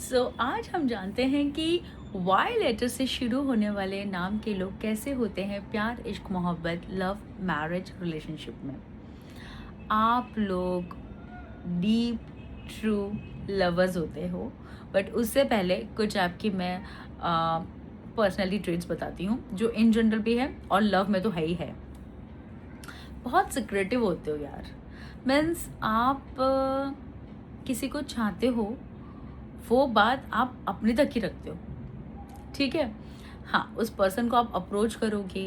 आज हम जानते हैं कि वाई लेटर से शुरू होने वाले नाम के लोग कैसे होते हैं प्यार, इश्क, मोहब्बत, लव, मैरिज, रिलेशनशिप में। आप लोग डीप ट्रू लवर्स होते हो, बट उससे पहले कुछ आपकी मैं पर्सनैलिटी ट्रेट्स बताती हूँ जो इन जनरल भी है और लव में तो है ही है। बहुत सिक्रेटिव होते हो यार। मीन्स आप किसी को चाहते हो, वो बात आप अपने तक ही रखते हो, ठीक है। हाँ, उस पर्सन को आप अप्रोच करोगे,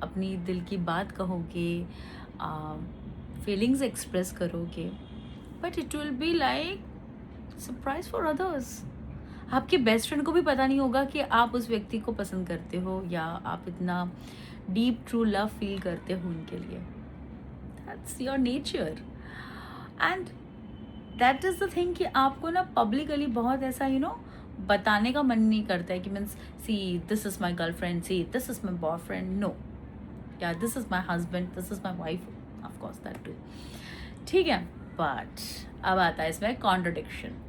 अपनी दिल की बात कहोगे, फीलिंग्स एक्सप्रेस करोगे, but it will be like surprise for others. आपके बेस्ट फ्रेंड को भी पता नहीं होगा कि आप उस व्यक्ति को पसंद करते हो या आप इतना डीप ट्रू लव फील करते हो उनके लिए। That's your nature and that is the thing कि आपको ना पब्लिकली बहुत ऐसा बताने का मन नहीं करता है कि means see this is my girlfriend, see this is my boyfriend, no, या this is my husband, this is my wife, of course that too, ठीक है। बट अब आता है इसमें कॉन्ट्रडिक्शन।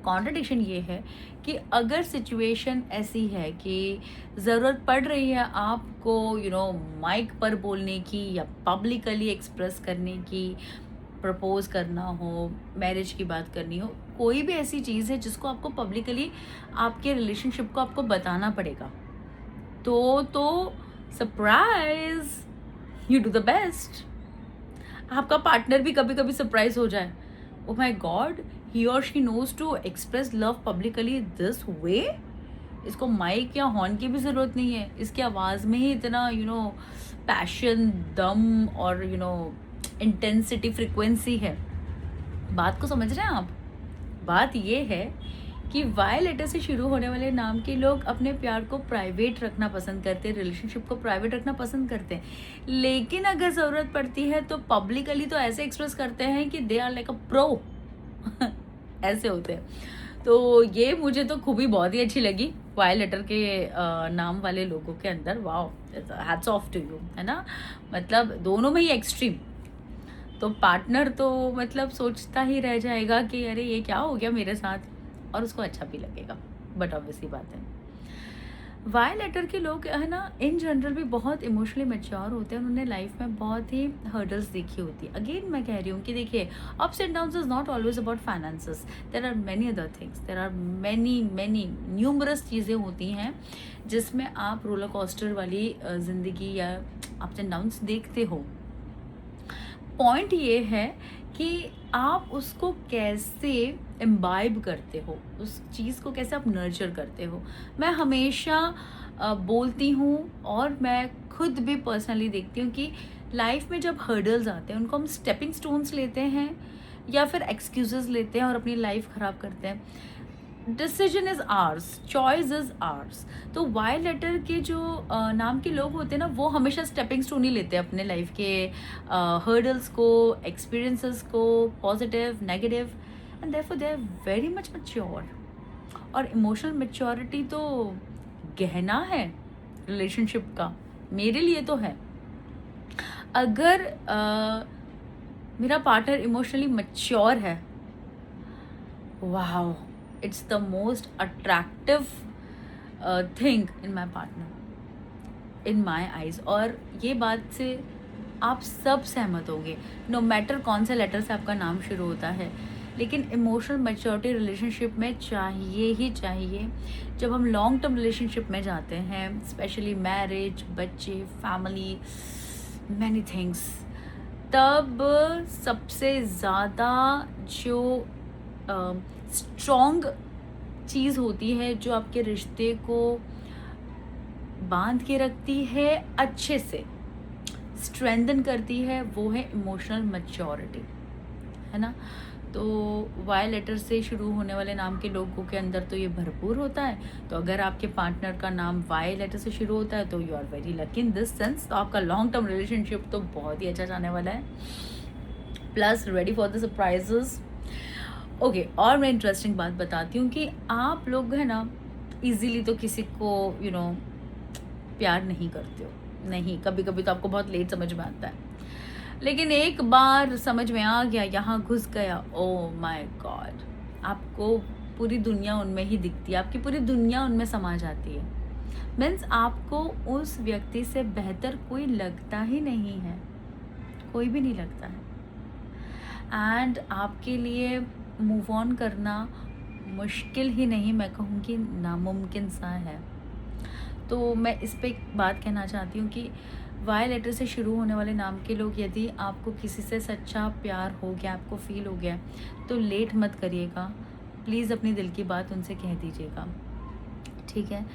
कॉन्ट्रडिक्शन ये है कि अगर सिचुएशन ऐसी है कि ज़रूरत पड़ रही है आपको माइक पर बोलने की या पब्लिकली एक्सप्रेस करने की, प्रपोज करना हो, मैरिज की बात करनी हो, कोई भी ऐसी चीज़ है जिसको आपको पब्लिकली आपके रिलेशनशिप को आपको बताना पड़ेगा, तो surprise, you do the best. आपका पार्टनर भी कभी कभी सरप्राइज हो जाए, ओ माई गॉड, ही और she knows to express love publicly this way. इसको माइक या हॉर्न की भी ज़रूरत नहीं है, इसकी आवाज़ में ही इतना पैशन, दम और इंटेंसिटी, फ्रिक्वेंसी है। बात को समझ रहे हैं आप? बात ये है कि वाई लेटर से शुरू होने वाले नाम के लोग अपने प्यार को प्राइवेट रखना पसंद करते हैं, रिलेशनशिप को प्राइवेट रखना पसंद करते हैं, लेकिन अगर ज़रूरत पड़ती है तो पब्लिकली तो ऐसे एक्सप्रेस करते हैं कि they are like a pro ऐसे होते हैं। तो ये मुझे तो खूबी बहुत ही अच्छी लगी वाई लेटर के नाम वाले लोगों के अंदर। Wow, hats off to you, है ना। मतलब दोनों में ही एक्सट्रीम। तो पार्टनर तो मतलब सोचता ही रह जाएगा कि अरे ये क्या हो गया मेरे साथ, और उसको अच्छा भी लगेगा, बट ऑब्वियसली बात है। वाई लेटर के लोग है ना इन जनरल भी बहुत इमोशनली मैच्योर होते हैं, उन्होंने लाइफ में बहुत ही हर्डल्स देखी होती है। अगेन मैं कह रही हूँ कि देखिए, ups and downs is not always about finances, there are many other things, there are many numerous चीज़ें होती हैं जिसमें आप रोलर कोस्टर वाली ज़िंदगी या अप्स एंड डाउन्स देखते हो। पॉइंट ये है कि आप उसको कैसे इम्बाइब करते हो, उस चीज़ को कैसे आप नर्चर करते हो। मैं हमेशा बोलती हूँ और मैं खुद भी पर्सनली देखती हूँ कि लाइफ में जब हर्डल्स आते हैं उनको हम स्टेपिंग स्टोन्स लेते हैं या फिर एक्सक्यूजेस लेते हैं और अपनी लाइफ ख़राब करते हैं। Decision is ours, choice is ours. तो वाई लेटर के जो नाम के लोग होते हैं ना, वो हमेशा स्टेपिंग स्टोन ही लेते हैं अपने लाइफ के हर्डल्स को, एक्सपीरियंसेस को, positive, negative, and therefore they are very much mature. और इमोशनल मैच्योरिटी तो गहना है रिलेशनशिप का, मेरे लिए तो है। अगर मेरा पार्टनर इमोशनली मैच्योर है, वाह, it's the most attractive thing in my partner, in my eyes। और ये बात से आप सब सहमत होंगे, नो मैटर कौन से लेटर से आपका नाम शुरू होता है, लेकिन इमोशनल मैच्योरिटी रिलेशनशिप में चाहिए ही चाहिए। जब हम लॉन्ग टर्म रिलेशनशिप में जाते हैं, स्पेशली मैरिज, बच्चे, फैमिली, मैनी थिंग्स, तब सबसे ज़्यादा जो स्ट्रॉन्ग चीज़ होती है जो आपके रिश्ते को बांध के रखती है, अच्छे से स्ट्रेंथन करती है, वो है इमोशनल मैच्योरिटी, है ना। तो वाई लेटर से शुरू होने वाले नाम के लोगों के अंदर तो ये भरपूर होता है। तो अगर आपके पार्टनर का नाम वाई लेटर से शुरू होता है तो you are very lucky in this sense. तो आपका लॉन्ग टर्म रिलेशनशिप तो बहुत ही अच्छा जाने वाला है, plus ready for the surprises. Okay, और मैं इंटरेस्टिंग बात बताती हूँ कि आप लोग है ना इजीली तो किसी को प्यार नहीं करते हो, नहीं, कभी कभी तो आपको बहुत लेट समझ में आता है, लेकिन एक बार समझ में आ गया, यहाँ घुस गया, ओ माय गॉड, आपको पूरी दुनिया उनमें ही दिखती है, आपकी पूरी दुनिया उनमें समा जाती है। मीन्स आपको उस व्यक्ति से बेहतर कोई लगता ही नहीं है, कोई भी नहीं लगता है। एंड आपके लिए मूव ऑन करना मुश्किल ही नहीं, मैं कहूँगी नामुमकिन सा है। तो मैं इस पे एक बात कहना चाहती हूँ कि वाई लेटर से शुरू होने वाले नाम के लोग, यदि आपको किसी से सच्चा प्यार हो गया, आपको फील हो गया, तो लेट मत करिएगा। प्लीज़ अपनी दिल की बात उनसे कह दीजिएगा, ठीक है।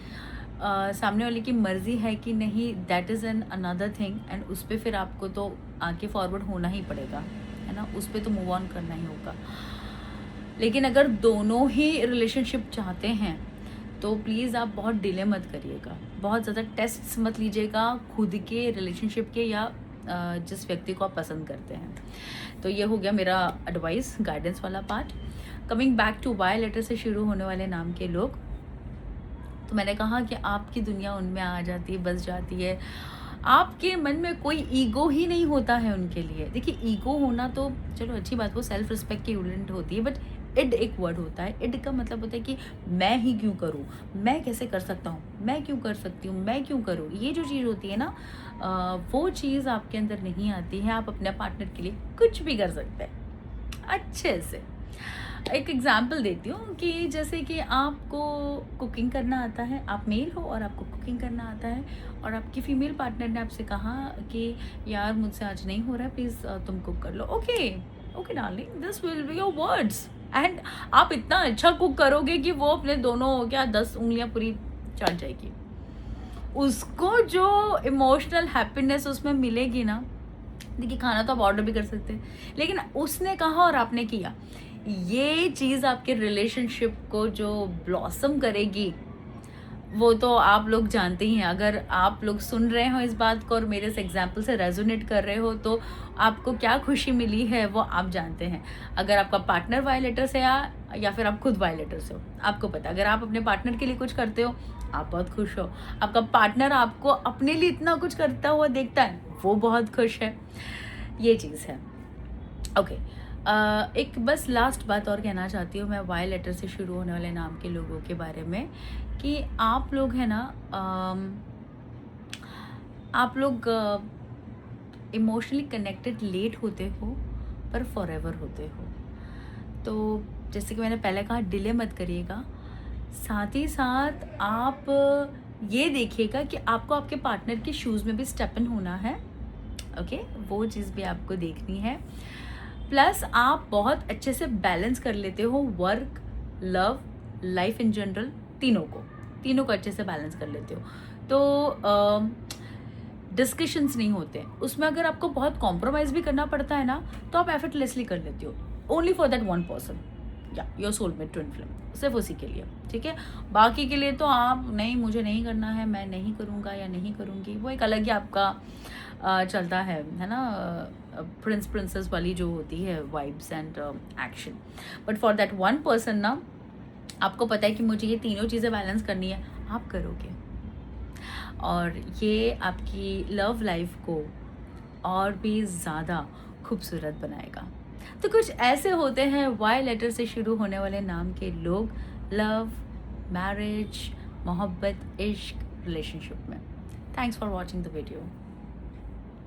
सामने वाले की मर्ज़ी है कि नहीं, that is an another thing, and उस पर फिर आपको तो आगे फॉरवर्ड होना ही पड़ेगा, है ना, उस पर तो मूव ऑन करना ही होगा। लेकिन अगर दोनों ही रिलेशनशिप चाहते हैं तो प्लीज़ आप बहुत डिले मत करिएगा, बहुत ज़्यादा टेस्ट्स मत लीजिएगा खुद के रिलेशनशिप के या जिस व्यक्ति को आप पसंद करते हैं। तो ये हो गया मेरा एडवाइस, गाइडेंस वाला part. Coming back to Y letter से शुरू होने वाले नाम के लोग, तो मैंने कहा कि आपकी दुनिया उनमें आ जाती है, बस जाती है। आपके मन में कोई ईगो ही नहीं होता है उनके लिए। देखिए, ईगो होना तो चलो अच्छी बात, वो सेल्फ रिस्पेक्ट की यूनिट होती है, बट इड एक वर्ड होता है। इड का मतलब होता है कि मैं ही क्यों करूँ, मैं कैसे कर सकता हूँ, मैं क्यों कर सकती हूँ, मैं क्यों करूँ। ये जो चीज़ होती है ना, वो चीज़ आपके अंदर नहीं आती है। आप अपने पार्टनर के लिए कुछ भी कर सकते हैं अच्छे से। एक एग्जाम्पल देती हूँ कि जैसे कि आपको कुकिंग करना आता है, आप मेल हो और आपको कुकिंग करना आता है, और आपकी फीमेल पार्टनर ने आपसे कहा कि यार मुझसे आज नहीं हो रहा है, प्लीज़ तुम कुक कर लो। Okay okay darling, this will be your words, and आप इतना अच्छा कुक करोगे कि वो अपने दोनों क्या 10 उंगलियां पूरी चाट जाएगी। उसको जो इमोशनल हैप्पीनेस उसमें मिलेगी ना, देखिए खाना तो आप ऑर्डर भी कर सकते हैं, लेकिन उसने कहा और आपने किया, ये चीज़ आपके रिलेशनशिप को जो ब्लॉसम करेगी वो तो आप लोग जानते ही हैं। अगर आप लोग सुन रहे हो इस बात को और मेरे इस एग्जाम्पल से रेजोनेट कर रहे हो, तो आपको क्या खुशी मिली है वो आप जानते हैं। अगर आपका पार्टनर वायलेटर से या फिर आप खुद वायलेटर से हो, आपको पता। अगर आप अपने पार्टनर के लिए कुछ करते हो, आप बहुत खुश हो। आपका पार्टनर आपको अपने लिए इतना कुछ करता हुआ देखता है, वो बहुत खुश है। ये चीज़ है। ओके, एक बस लास्ट बात और कहना चाहती हूँ मैं वाई लेटर से शुरू होने वाले नाम के लोगों के बारे में, कि आप लोग है ना, आप लोग इमोशनली कनेक्टेड लेट होते हो पर फॉरएवर होते हो। तो जैसे कि मैंने पहले कहा, डिले मत करिएगा। साथ ही साथ आप ये देखिएगा कि आपको आपके पार्टनर के शूज़ में भी स्टेप इन होना है। ओके, वो चीज़ भी आपको देखनी है। प्लस आप बहुत अच्छे से बैलेंस कर लेते हो work, love, life in general, तीनों को अच्छे से बैलेंस कर लेते हो। तो डिस्कशंस नहीं होते उसमें। अगर आपको बहुत कॉम्प्रोमाइज़ भी करना पड़ता है ना, तो आप एफर्टलेसली कर लेते हो, only for that one person, या योर सोलमेट ट्विन फ्लेम, सिर्फ उसी के लिए, ठीक है। बाकी के लिए तो आप नहीं, मुझे नहीं करना है, मैं नहीं करूँगा या नहीं करूँगी, वो एक अलग ही आपका चलता है ना, प्रिंस प्रिंसेस वाली जो होती है vibes and action. But for that one person ना, आपको पता है कि मुझे ये तीनों चीज़ें बैलेंस करनी है, आप करोगे, और ये आपकी लव लाइफ को और भी ज़्यादा खूबसूरत बनाएगा। तो कुछ ऐसे होते हैं वाई लेटर से शुरू होने वाले नाम के लोग लव, मैरिज, मोहब्बत, इश्क, रिलेशनशिप में। Thanks for watching the video.